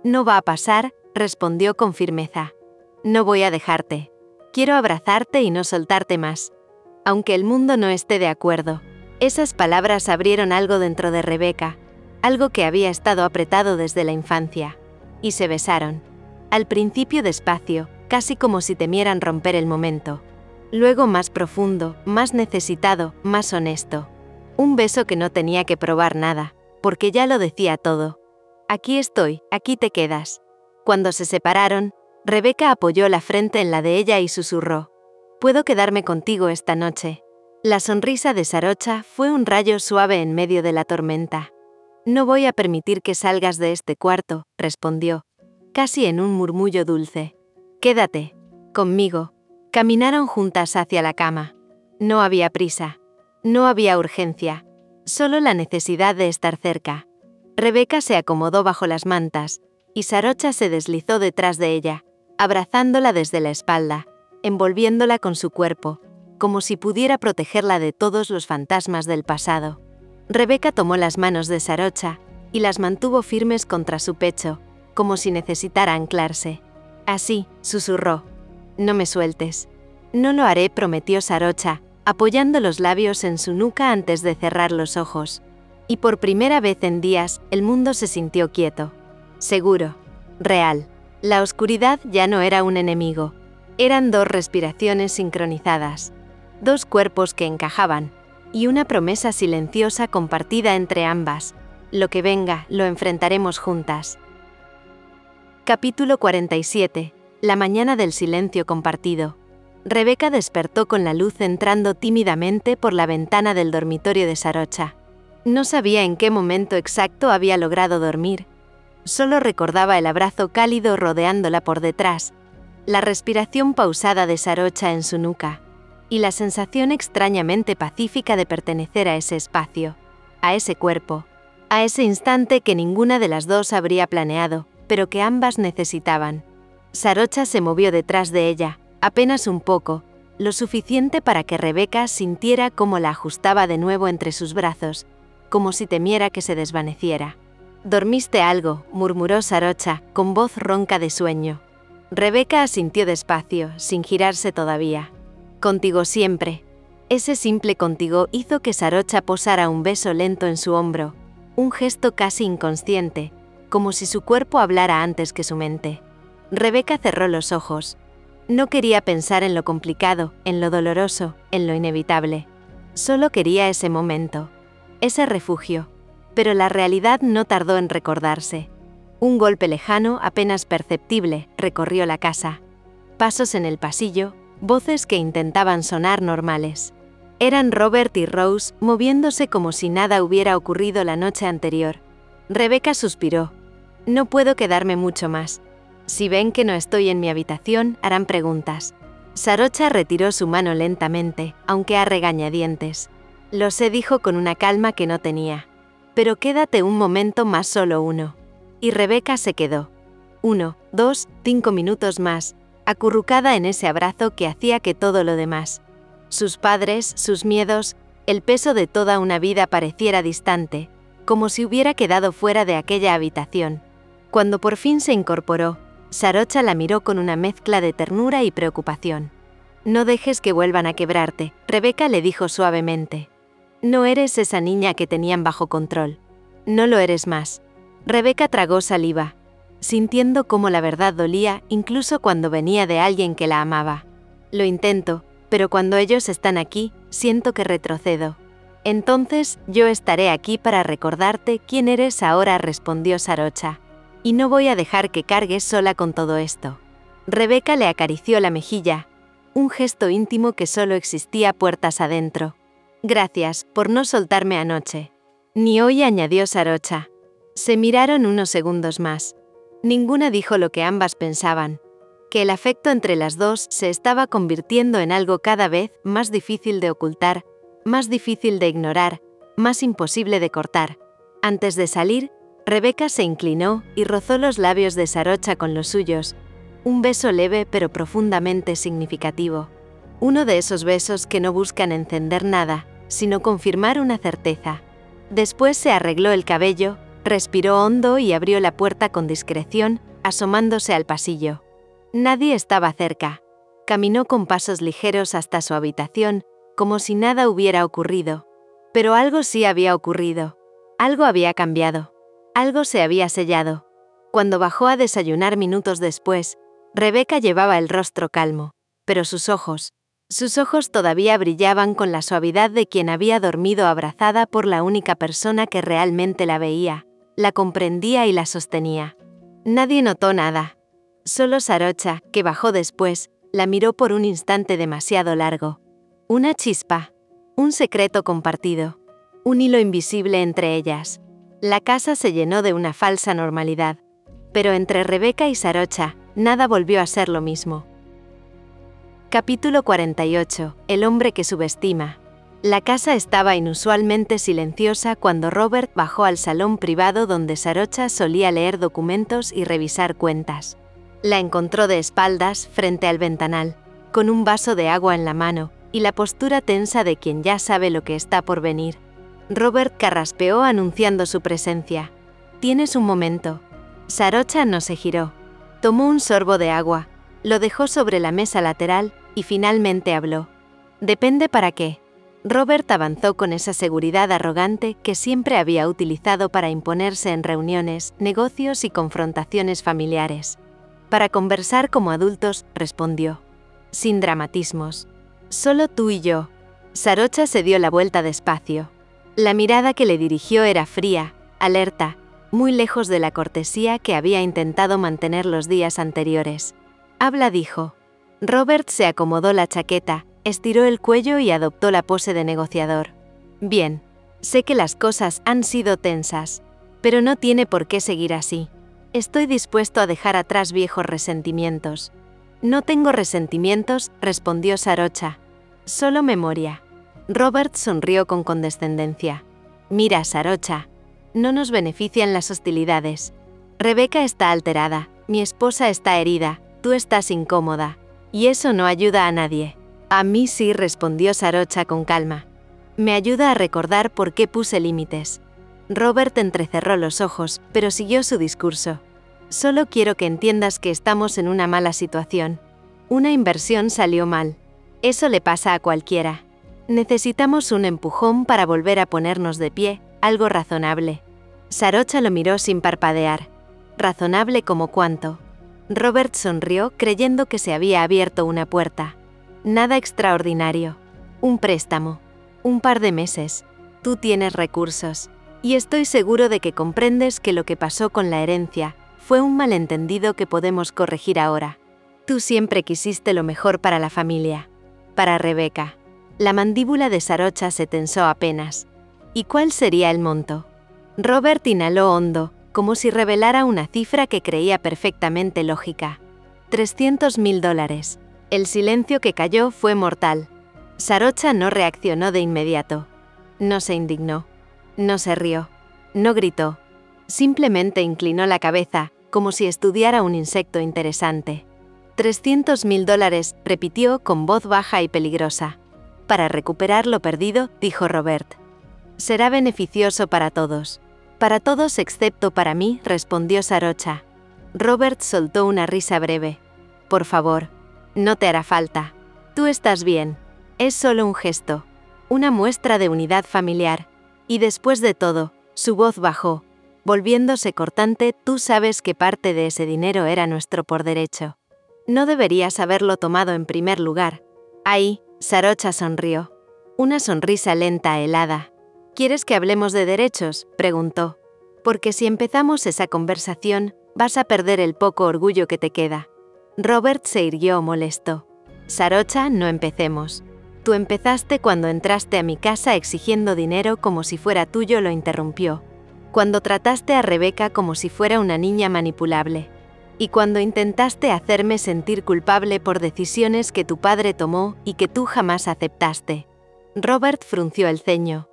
No va a pasar, respondió con firmeza. No voy a dejarte. Quiero abrazarte y no soltarte más. Aunque el mundo no esté de acuerdo. Esas palabras abrieron algo dentro de Rebeca, algo que había estado apretado desde la infancia. Y se besaron. Al principio despacio, casi como si temieran romper el momento. Luego más profundo, más necesitado, más honesto. Un beso que no tenía que probar nada, porque ya lo decía todo. Aquí estoy, aquí te quedas. Cuando se separaron, Rebeca apoyó la frente en la de ella y susurró. Puedo quedarme contigo esta noche. La sonrisa de Sarocha fue un rayo suave en medio de la tormenta. No voy a permitir que salgas de este cuarto, respondió, casi en un murmullo dulce. Quédate. Conmigo. Caminaron juntas hacia la cama. No había prisa. No había urgencia. Solo la necesidad de estar cerca. Rebeca se acomodó bajo las mantas, y Sarocha se deslizó detrás de ella, abrazándola desde la espalda, envolviéndola con su cuerpo, como si pudiera protegerla de todos los fantasmas del pasado. Rebeca tomó las manos de Sarocha y las mantuvo firmes contra su pecho, como si necesitara anclarse. Así, susurró. No me sueltes. No lo haré, prometió Sarocha, apoyando los labios en su nuca antes de cerrar los ojos. Y por primera vez en días, el mundo se sintió quieto. Seguro. Real. La oscuridad ya no era un enemigo. Eran dos respiraciones sincronizadas. Dos cuerpos que encajaban. Y una promesa silenciosa compartida entre ambas. Lo que venga, lo enfrentaremos juntas. Capítulo 47. La mañana del silencio compartido. Rebeca despertó con la luz entrando tímidamente por la ventana del dormitorio de Sarocha. No sabía en qué momento exacto había logrado dormir. Solo recordaba el abrazo cálido rodeándola por detrás, la respiración pausada de Sarocha en su nuca, y la sensación extrañamente pacífica de pertenecer a ese espacio, a ese cuerpo, a ese instante que ninguna de las dos habría planeado, pero que ambas necesitaban. Sarocha se movió detrás de ella, apenas un poco, lo suficiente para que Rebeca sintiera cómo la ajustaba de nuevo entre sus brazos, como si temiera que se desvaneciera. «¿Dormiste algo?», murmuró Sarocha, con voz ronca de sueño. Rebeca asintió despacio, sin girarse todavía. «Contigo siempre». Ese simple contigo hizo que Sarocha posara un beso lento en su hombro, un gesto casi inconsciente, como si su cuerpo hablara antes que su mente. Rebeca cerró los ojos. No quería pensar en lo complicado, en lo doloroso, en lo inevitable. Solo quería ese momento, ese refugio. Pero la realidad no tardó en recordarse. Un golpe lejano, apenas perceptible, recorrió la casa. Pasos en el pasillo, voces que intentaban sonar normales. Eran Robert y Rose moviéndose como si nada hubiera ocurrido la noche anterior. Rebeca suspiró. No puedo quedarme mucho más. Si ven que no estoy en mi habitación, harán preguntas. Sarocha retiró su mano lentamente, aunque a regañadientes. Lo sé, dijo con una calma que no tenía. Pero quédate un momento más, solo uno. Y Rebeca se quedó. 1, 2, 5 minutos más, acurrucada en ese abrazo que hacía que todo lo demás, sus padres, sus miedos, el peso de toda una vida pareciera distante, como si hubiera quedado fuera de aquella habitación. Cuando por fin se incorporó, Sarocha la miró con una mezcla de ternura y preocupación. «No dejes que vuelvan a quebrarte», Rebeca le dijo suavemente. «No eres esa niña que tenían bajo control. No lo eres más». Rebeca tragó saliva, sintiendo cómo la verdad dolía incluso cuando venía de alguien que la amaba. «Lo intento, pero cuando ellos están aquí, siento que retrocedo. Entonces, yo estaré aquí para recordarte quién eres ahora», respondió Sarocha. «Y no voy a dejar que cargues sola con todo esto». Rebeca le acarició la mejilla, un gesto íntimo que solo existía puertas adentro. «Gracias por no soltarme anoche». «Ni hoy», añadió Sarocha. Se miraron unos segundos más. Ninguna dijo lo que ambas pensaban, que el afecto entre las dos se estaba convirtiendo en algo cada vez más difícil de ocultar, más difícil de ignorar, más imposible de cortar. Antes de salir, Rebeca se inclinó y rozó los labios de Sarocha con los suyos, un beso leve pero profundamente significativo. Uno de esos besos que no buscan encender nada, sino confirmar una certeza. Después se arregló el cabello, respiró hondo y abrió la puerta con discreción, asomándose al pasillo. Nadie estaba cerca. Caminó con pasos ligeros hasta su habitación, como si nada hubiera ocurrido. Pero algo sí había ocurrido. Algo había cambiado. Algo se había sellado. Cuando bajó a desayunar minutos después, Rebeca llevaba el rostro calmo, pero sus ojos todavía brillaban con la suavidad de quien había dormido abrazada por la única persona que realmente la veía, la comprendía y la sostenía. Nadie notó nada. Solo Sarocha, que bajó después, la miró por un instante demasiado largo. Una chispa, un secreto compartido, un hilo invisible entre ellas. La casa se llenó de una falsa normalidad, pero entre Rebeca y Sarocha, nada volvió a ser lo mismo. Capítulo 48. El hombre que subestima. La casa estaba inusualmente silenciosa cuando Robert bajó al salón privado donde Sarocha solía leer documentos y revisar cuentas. La encontró de espaldas, frente al ventanal, con un vaso de agua en la mano, y la postura tensa de quien ya sabe lo que está por venir. Robert carraspeó anunciando su presencia. «¿Tienes un momento?» Sarocha no se giró. Tomó un sorbo de agua, lo dejó sobre la mesa lateral y finalmente habló. «Depende para qué». Robert avanzó con esa seguridad arrogante que siempre había utilizado para imponerse en reuniones, negocios y confrontaciones familiares. «Para conversar como adultos», respondió. «Sin dramatismos. Solo tú y yo». Sarocha se dio la vuelta despacio. La mirada que le dirigió era fría, alerta, muy lejos de la cortesía que había intentado mantener los días anteriores. «Habla», dijo. Robert se acomodó la chaqueta, estiró el cuello y adoptó la pose de negociador. «Bien, sé que las cosas han sido tensas, pero no tiene por qué seguir así. Estoy dispuesto a dejar atrás viejos resentimientos». «No tengo resentimientos», respondió Sarocha. «Solo memoria». Robert sonrió con condescendencia. «Mira, Sarocha, no nos benefician las hostilidades. Rebeca está alterada, mi esposa está herida, tú estás incómoda, y eso no ayuda a nadie». «A mí sí», respondió Sarocha con calma. «Me ayuda a recordar por qué puse límites». Robert entrecerró los ojos, pero siguió su discurso. «Solo quiero que entiendas que estamos en una mala situación. Una inversión salió mal. Eso le pasa a cualquiera. Necesitamos un empujón para volver a ponernos de pie, algo razonable». Sarocha lo miró sin parpadear. «¿Razonable como cuánto?» Robert sonrió creyendo que se había abierto una puerta. «Nada extraordinario. Un préstamo. Un par de meses. Tú tienes recursos. Y estoy seguro de que comprendes que lo que pasó con la herencia fue un malentendido que podemos corregir ahora. Tú siempre quisiste lo mejor para la familia. Para Rebeca». La mandíbula de Sarocha se tensó apenas. «¿Y cuál sería el monto?» Robert inhaló hondo, como si revelara una cifra que creía perfectamente lógica. $300.000. El silencio que cayó fue mortal. Sarocha no reaccionó de inmediato. No se indignó. No se rió. No gritó. Simplemente inclinó la cabeza, como si estudiara un insecto interesante. $300.000, repitió con voz baja y peligrosa. Para recuperar lo perdido, dijo Robert. Será beneficioso para todos. Para todos excepto para mí, respondió Sarocha. Robert soltó una risa breve. Por favor, no te hará falta. Tú estás bien. Es solo un gesto. Una muestra de unidad familiar. Y después de todo, su voz bajó, volviéndose cortante. Tú sabes que parte de ese dinero era nuestro por derecho. No deberías haberlo tomado en primer lugar. Ahí, Sarocha sonrió. Una sonrisa lenta, helada. ¿Quieres que hablemos de derechos?, preguntó. Porque si empezamos esa conversación, vas a perder el poco orgullo que te queda. Robert se irguió molesto. Sarocha, no empecemos. Tú empezaste cuando entraste a mi casa exigiendo dinero como si fuera tuyo, lo interrumpió. Cuando trataste a Rebecca como si fuera una niña manipulable. Y cuando intentaste hacerme sentir culpable por decisiones que tu padre tomó y que tú jamás aceptaste. Robert frunció el ceño.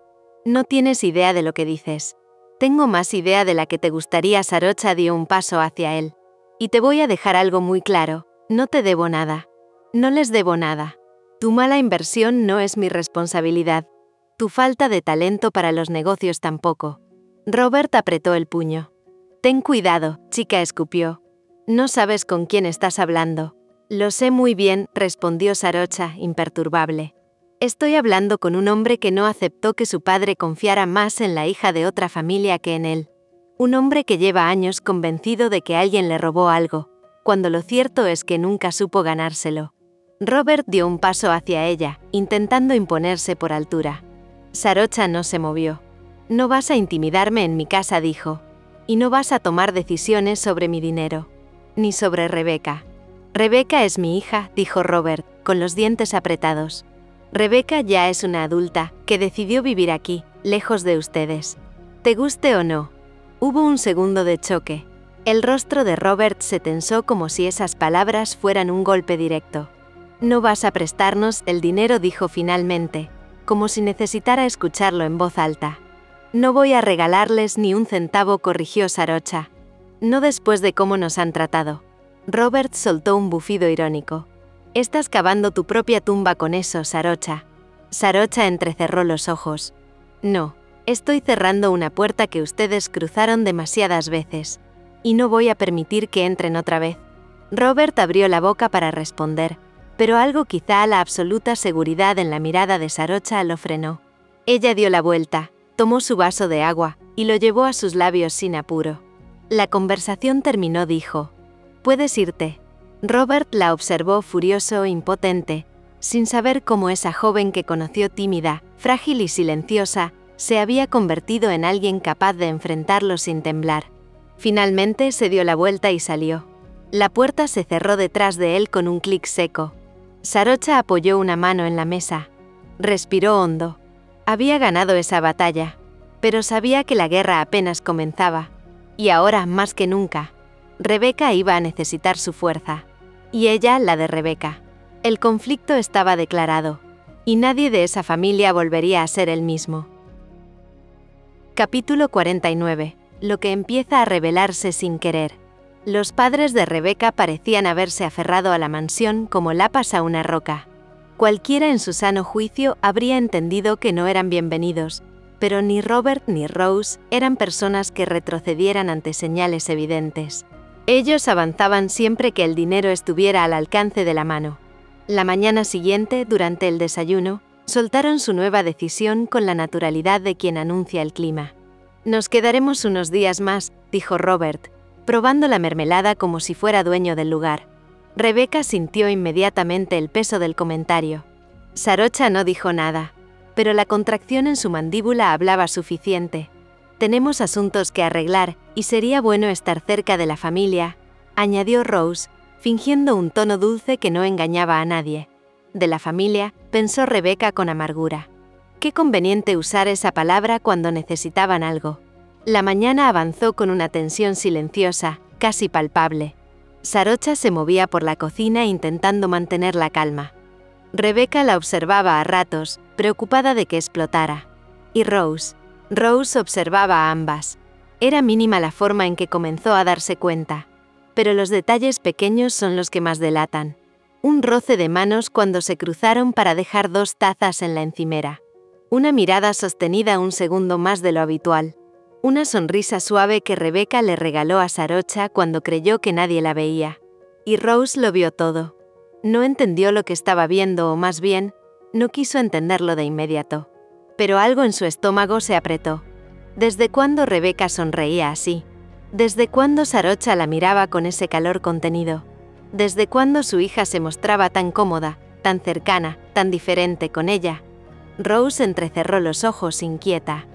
No tienes idea de lo que dices. Tengo más idea de la que te gustaría. Sarocha dio un paso hacia él. Y te voy a dejar algo muy claro. No te debo nada. No les debo nada. Tu mala inversión no es mi responsabilidad. Tu falta de talento para los negocios tampoco. Robert apretó el puño. Ten cuidado, chica, escupió. No sabes con quién estás hablando. Lo sé muy bien, respondió Sarocha, imperturbable. Estoy hablando con un hombre que no aceptó que su padre confiara más en la hija de otra familia que en él. Un hombre que lleva años convencido de que alguien le robó algo, cuando lo cierto es que nunca supo ganárselo. Robert dio un paso hacia ella, intentando imponerse por altura. Sarocha no se movió. No vas a intimidarme en mi casa, dijo. Y no vas a tomar decisiones sobre mi dinero. Ni sobre Rebecca. Rebecca es mi hija, dijo Robert, con los dientes apretados. Rebecca ya es una adulta, que decidió vivir aquí, lejos de ustedes. ¿Te guste o no? Hubo un segundo de choque. El rostro de Robert se tensó como si esas palabras fueran un golpe directo. No vas a prestarnos el dinero, dijo finalmente, como si necesitara escucharlo en voz alta. No voy a regalarles ni un centavo, corrigió Sarocha. No después de cómo nos han tratado. Robert soltó un bufido irónico. Estás cavando tu propia tumba con eso, Sarocha. Sarocha entrecerró los ojos. No, estoy cerrando una puerta que ustedes cruzaron demasiadas veces. Y no voy a permitir que entren otra vez. Robert abrió la boca para responder, pero algo, quizá la absoluta seguridad en la mirada de Sarocha, lo frenó. Ella dio la vuelta, tomó su vaso de agua y lo llevó a sus labios sin apuro. La conversación terminó, dijo. Puedes irte. Robert la observó furioso e impotente, sin saber cómo esa joven que conoció tímida, frágil y silenciosa, se había convertido en alguien capaz de enfrentarlo sin temblar. Finalmente se dio la vuelta y salió. La puerta se cerró detrás de él con un clic seco. Sarocha apoyó una mano en la mesa. Respiró hondo. Había ganado esa batalla, pero sabía que la guerra apenas comenzaba. Y ahora, más que nunca, Rebecca iba a necesitar su fuerza. Y ella, la de Rebecca. El conflicto estaba declarado. Y nadie de esa familia volvería a ser el mismo. Capítulo 49. Lo que empieza a revelarse sin querer. Los padres de Rebecca parecían haberse aferrado a la mansión como lapas a una roca. Cualquiera en su sano juicio habría entendido que no eran bienvenidos, pero ni Robert ni Rose eran personas que retrocedieran ante señales evidentes. Ellos avanzaban siempre que el dinero estuviera al alcance de la mano. La mañana siguiente, durante el desayuno, soltaron su nueva decisión con la naturalidad de quien anuncia el clima. Nos quedaremos unos días más, dijo Robert, probando la mermelada como si fuera dueño del lugar. Rebecca sintió inmediatamente el peso del comentario. Sarocha no dijo nada, pero la contracción en su mandíbula hablaba suficiente. Tenemos asuntos que arreglar y sería bueno estar cerca de la familia, añadió Rose, fingiendo un tono dulce que no engañaba a nadie. De la familia, pensó Rebecca con amargura. Qué conveniente usar esa palabra cuando necesitaban algo. La mañana avanzó con una tensión silenciosa, casi palpable. Sarocha se movía por la cocina intentando mantener la calma. Rebecca la observaba a ratos, preocupada de que explotara. Y Rose observaba a ambas. Era mínima la forma en que comenzó a darse cuenta. pero los detalles pequeños son los que más delatan. Un roce de manos cuando se cruzaron para dejar 2 tazas en la encimera. Una mirada sostenida un segundo más de lo habitual. Una sonrisa suave que Rebecca le regaló a Sarocha cuando creyó que nadie la veía. Y Rose lo vio todo. No entendió lo que estaba viendo, o más bien, no quiso entenderlo de inmediato. Pero algo en su estómago se apretó. ¿Desde cuándo Rebecca sonreía así? ¿Desde cuándo Sarocha la miraba con ese calor contenido? ¿Desde cuándo su hija se mostraba tan cómoda, tan cercana, tan diferente con ella? Rose entrecerró los ojos inquieta.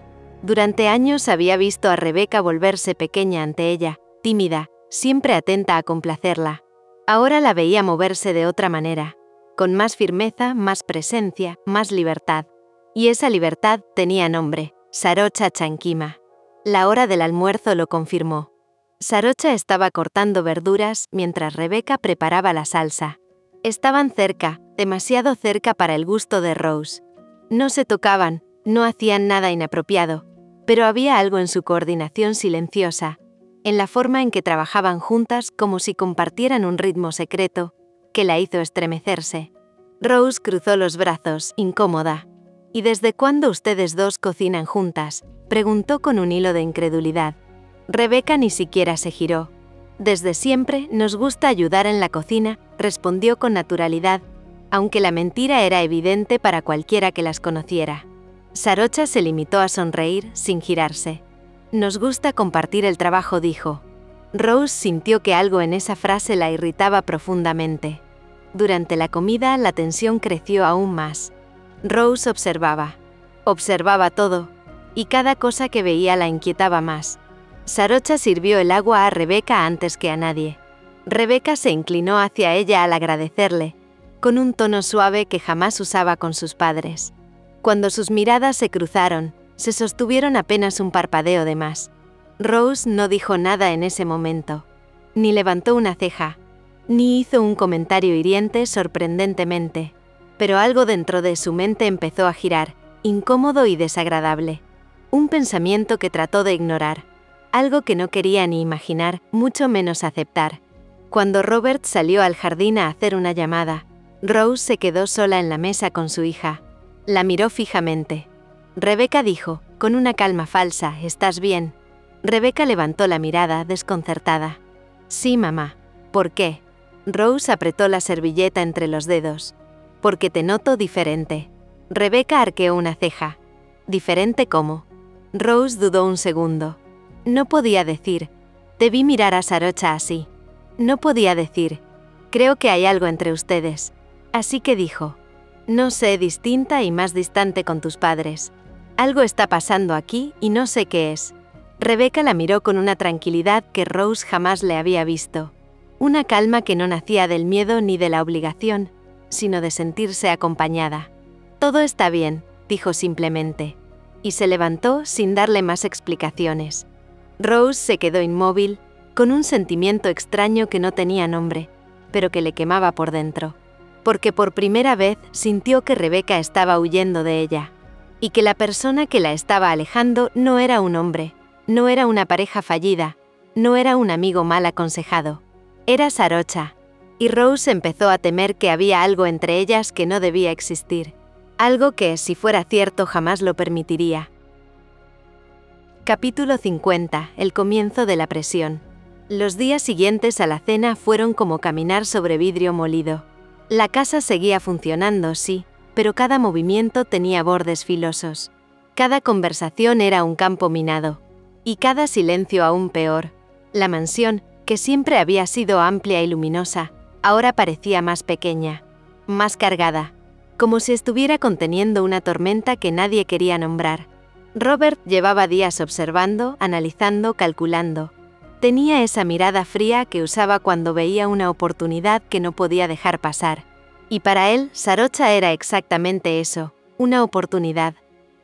Durante años había visto a Rebecca volverse pequeña ante ella, tímida, siempre atenta a complacerla. Ahora la veía moverse de otra manera, con más firmeza, más presencia, más libertad. Y esa libertad tenía nombre: Sarocha Chankima. La hora del almuerzo lo confirmó. Sarocha estaba cortando verduras mientras Rebecca preparaba la salsa. Estaban cerca, demasiado cerca para el gusto de Rose. No se tocaban, no hacían nada inapropiado, pero había algo en su coordinación silenciosa, en la forma en que trabajaban juntas como si compartieran un ritmo secreto, que la hizo estremecerse. Rose cruzó los brazos, incómoda. ¿Y desde cuándo ustedes dos cocinan juntas?, preguntó con un hilo de incredulidad. Rebecca ni siquiera se giró. Desde siempre nos gusta ayudar en la cocina, respondió con naturalidad, aunque la mentira era evidente para cualquiera que las conociera. Sarocha se limitó a sonreír sin girarse. Nos gusta compartir el trabajo, dijo. Rose sintió que algo en esa frase la irritaba profundamente. Durante la comida la tensión creció aún más. Rose observaba. Observaba todo, y cada cosa que veía la inquietaba más. Sarocha sirvió el agua a Rebecca antes que a nadie. Rebecca se inclinó hacia ella al agradecerle, con un tono suave que jamás usaba con sus padres. Cuando sus miradas se cruzaron, se sostuvieron apenas un parpadeo de más. Rose no dijo nada en ese momento. Ni levantó una ceja, ni hizo un comentario hiriente sorprendentemente. Pero algo dentro de su mente empezó a girar, incómodo y desagradable. Un pensamiento que trató de ignorar. Algo que no quería ni imaginar, mucho menos aceptar. Cuando Robert salió al jardín a hacer una llamada, Rose se quedó sola en la mesa con su hija. La miró fijamente. Rebecca dijo, con una calma falsa, ¿estás bien? Rebecca levantó la mirada, desconcertada. Sí, mamá. ¿Por qué? Rose apretó la servilleta entre los dedos. Porque te noto diferente. Rebecca arqueó una ceja. ¿Diferente cómo? Rose dudó un segundo. No podía decir. Debí mirar a Sarocha así. No podía decir. Creo que hay algo entre ustedes. Así que dijo. No sé, distinta y más distante con tus padres. Algo está pasando aquí y no sé qué es. Rebecca la miró con una tranquilidad que Rose jamás le había visto. Una calma que no nacía del miedo ni de la obligación, sino de sentirse acompañada. Todo está bien, dijo simplemente. Y se levantó sin darle más explicaciones. Rose se quedó inmóvil, con un sentimiento extraño que no tenía nombre, pero que le quemaba por dentro. Porque por primera vez sintió que Rebecca estaba huyendo de ella, y que la persona que la estaba alejando no era un hombre, no era una pareja fallida, no era un amigo mal aconsejado. Era Sarocha, y Rose empezó a temer que había algo entre ellas que no debía existir, algo que, si fuera cierto, jamás lo permitiría. Capítulo 50. El comienzo de la presión. Los días siguientes a la cena fueron como caminar sobre vidrio molido. La casa seguía funcionando, sí, pero cada movimiento tenía bordes filosos. Cada conversación era un campo minado. Y cada silencio aún peor. La mansión, que siempre había sido amplia y luminosa, ahora parecía más pequeña, más cargada, como si estuviera conteniendo una tormenta que nadie quería nombrar. Robert llevaba días observando, analizando, calculando. Tenía esa mirada fría que usaba cuando veía una oportunidad que no podía dejar pasar. Y para él, Sarocha era exactamente eso, una oportunidad.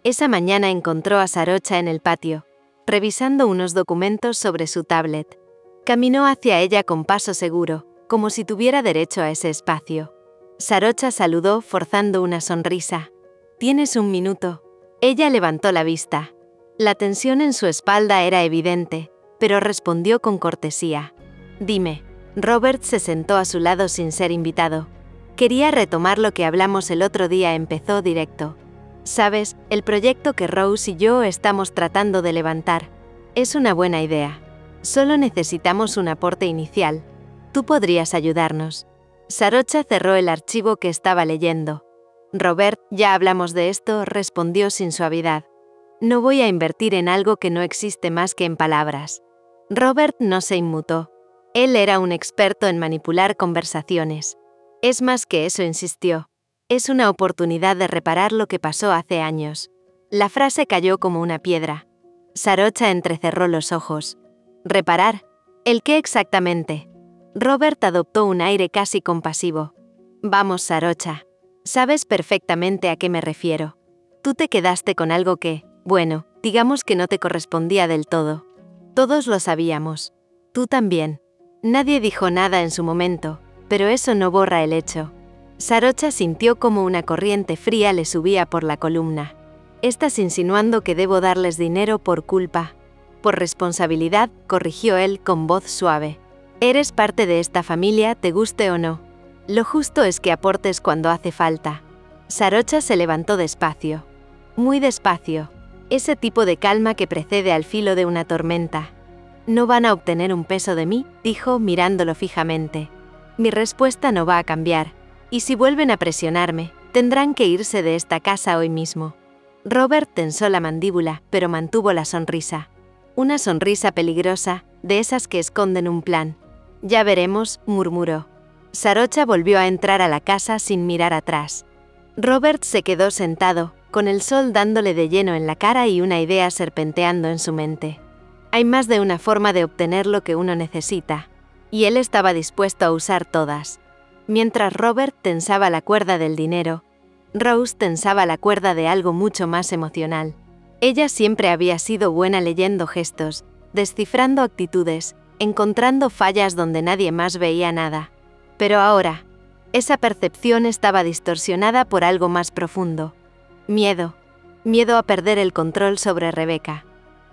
Esa mañana encontró a Sarocha en el patio, revisando unos documentos sobre su tablet. Caminó hacia ella con paso seguro, como si tuviera derecho a ese espacio. Sarocha saludó forzando una sonrisa. «¿Tienes un minuto?» Ella levantó la vista. La tensión en su espalda era evidente, pero respondió con cortesía. «Dime». Robert se sentó a su lado sin ser invitado. Quería retomar lo que hablamos el otro día, empezó directo. Sabes, el proyecto que Rose y yo estamos tratando de levantar. Es una buena idea. Solo necesitamos un aporte inicial. Tú podrías ayudarnos. Sarocha cerró el archivo que estaba leyendo. Robert, ya hablamos de esto, respondió sin suavidad. No voy a invertir en algo que no existe más que en palabras. Robert no se inmutó. Él era un experto en manipular conversaciones. Es más que eso, insistió. Es una oportunidad de reparar lo que pasó hace años. La frase cayó como una piedra. Sarocha entrecerró los ojos. ¿Reparar? ¿El qué exactamente? Robert adoptó un aire casi compasivo. Vamos, Sarocha. Sabes perfectamente a qué me refiero. Tú te quedaste con algo que, bueno, digamos que no te correspondía del todo. Todos lo sabíamos. Tú también. Nadie dijo nada en su momento, pero eso no borra el hecho. Sarocha sintió como una corriente fría le subía por la columna. ¿Estás insinuando que debo darles dinero por culpa? Por responsabilidad, corrigió él con voz suave. Eres parte de esta familia, te guste o no. Lo justo es que aportes cuando hace falta. Sarocha se levantó despacio. Muy despacio. Ese tipo de calma que precede al filo de una tormenta. No van a obtener un peso de mí, dijo mirándolo fijamente. Mi respuesta no va a cambiar. Y si vuelven a presionarme, tendrán que irse de esta casa hoy mismo. Robert tensó la mandíbula, pero mantuvo la sonrisa. Una sonrisa peligrosa, de esas que esconden un plan. Ya veremos, murmuró. Sarocha volvió a entrar a la casa sin mirar atrás. Robert se quedó sentado, con el sol dándole de lleno en la cara y una idea serpenteando en su mente. Hay más de una forma de obtener lo que uno necesita, y él estaba dispuesto a usar todas. Mientras Robert tensaba la cuerda del dinero, Rose tensaba la cuerda de algo mucho más emocional. Ella siempre había sido buena leyendo gestos, descifrando actitudes, encontrando fallas donde nadie más veía nada. Pero ahora, esa percepción estaba distorsionada por algo más profundo. Miedo. Miedo a perder el control sobre Rebecca.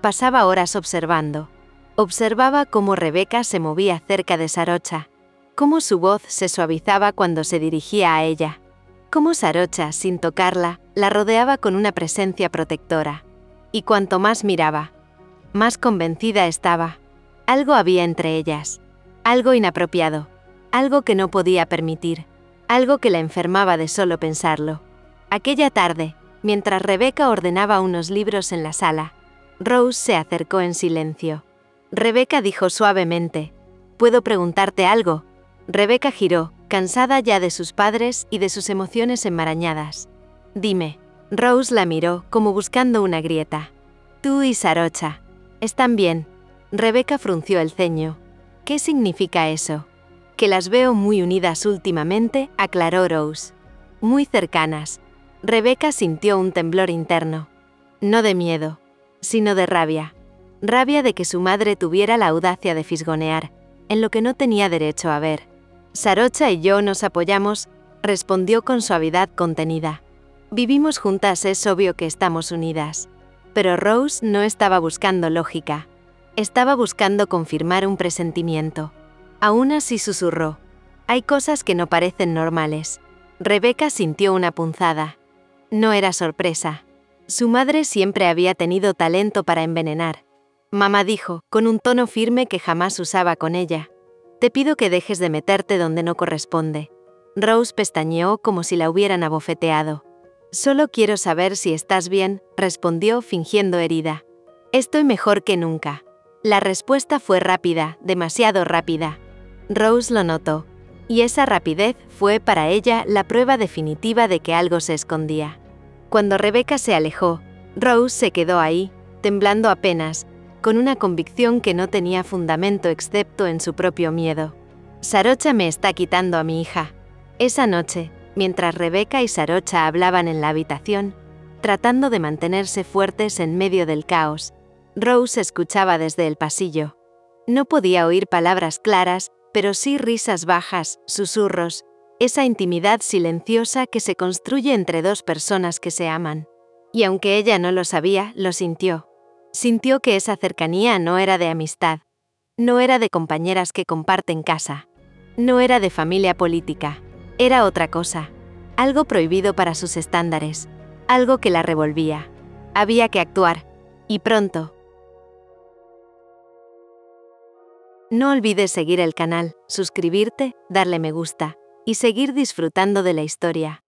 Pasaba horas observando. Observaba cómo Rebecca se movía cerca de Sarocha, cómo su voz se suavizaba cuando se dirigía a ella, cómo Sarocha, sin tocarla, la rodeaba con una presencia protectora. Y cuanto más miraba, más convencida estaba. Algo había entre ellas, algo inapropiado, algo que no podía permitir, algo que la enfermaba de solo pensarlo. Aquella tarde, mientras Rebecca ordenaba unos libros en la sala, Rose se acercó en silencio. Rebecca dijo suavemente, ¿puedo preguntarte algo? Rebecca giró, cansada ya de sus padres y de sus emociones enmarañadas. Dime. Rose la miró, como buscando una grieta. Tú y Sarocha. ¿Están bien? Rebecca frunció el ceño. ¿Qué significa eso? Que las veo muy unidas últimamente, aclaró Rose. Muy cercanas. Rebecca sintió un temblor interno. No de miedo, sino de rabia. Rabia de que su madre tuviera la audacia de fisgonear, en lo que no tenía derecho a ver. Sarocha y yo nos apoyamos, respondió con suavidad contenida. Vivimos juntas, es obvio que estamos unidas. Pero Rose no estaba buscando lógica. Estaba buscando confirmar un presentimiento. Aún así susurró. Hay cosas que no parecen normales. Rebecca sintió una punzada. No era sorpresa. Su madre siempre había tenido talento para envenenar. Mamá dijo, con un tono firme que jamás usaba con ella. Te pido que dejes de meterte donde no corresponde. Rose pestañeó como si la hubieran abofeteado. Solo quiero saber si estás bien, respondió fingiendo herida. Estoy mejor que nunca. La respuesta fue rápida, demasiado rápida. Rose lo notó. Y esa rapidez fue para ella la prueba definitiva de que algo se escondía. Cuando Rebecca se alejó, Rose se quedó ahí, temblando apenas, con una convicción que no tenía fundamento excepto en su propio miedo. Sarocha me está quitando a mi hija. Esa noche, mientras Rebecca y Sarocha hablaban en la habitación, tratando de mantenerse fuertes en medio del caos, Rose escuchaba desde el pasillo. No podía oír palabras claras, pero sí risas bajas, susurros, esa intimidad silenciosa que se construye entre dos personas que se aman. Y aunque ella no lo sabía, lo sintió. Sintió que esa cercanía no era de amistad, no era de compañeras que comparten casa. No era de familia política. Era otra cosa. Algo prohibido para sus estándares. Algo que la revolvía. Había que actuar. Y pronto. No olvides seguir el canal, suscribirte, darle me gusta y seguir disfrutando de la historia.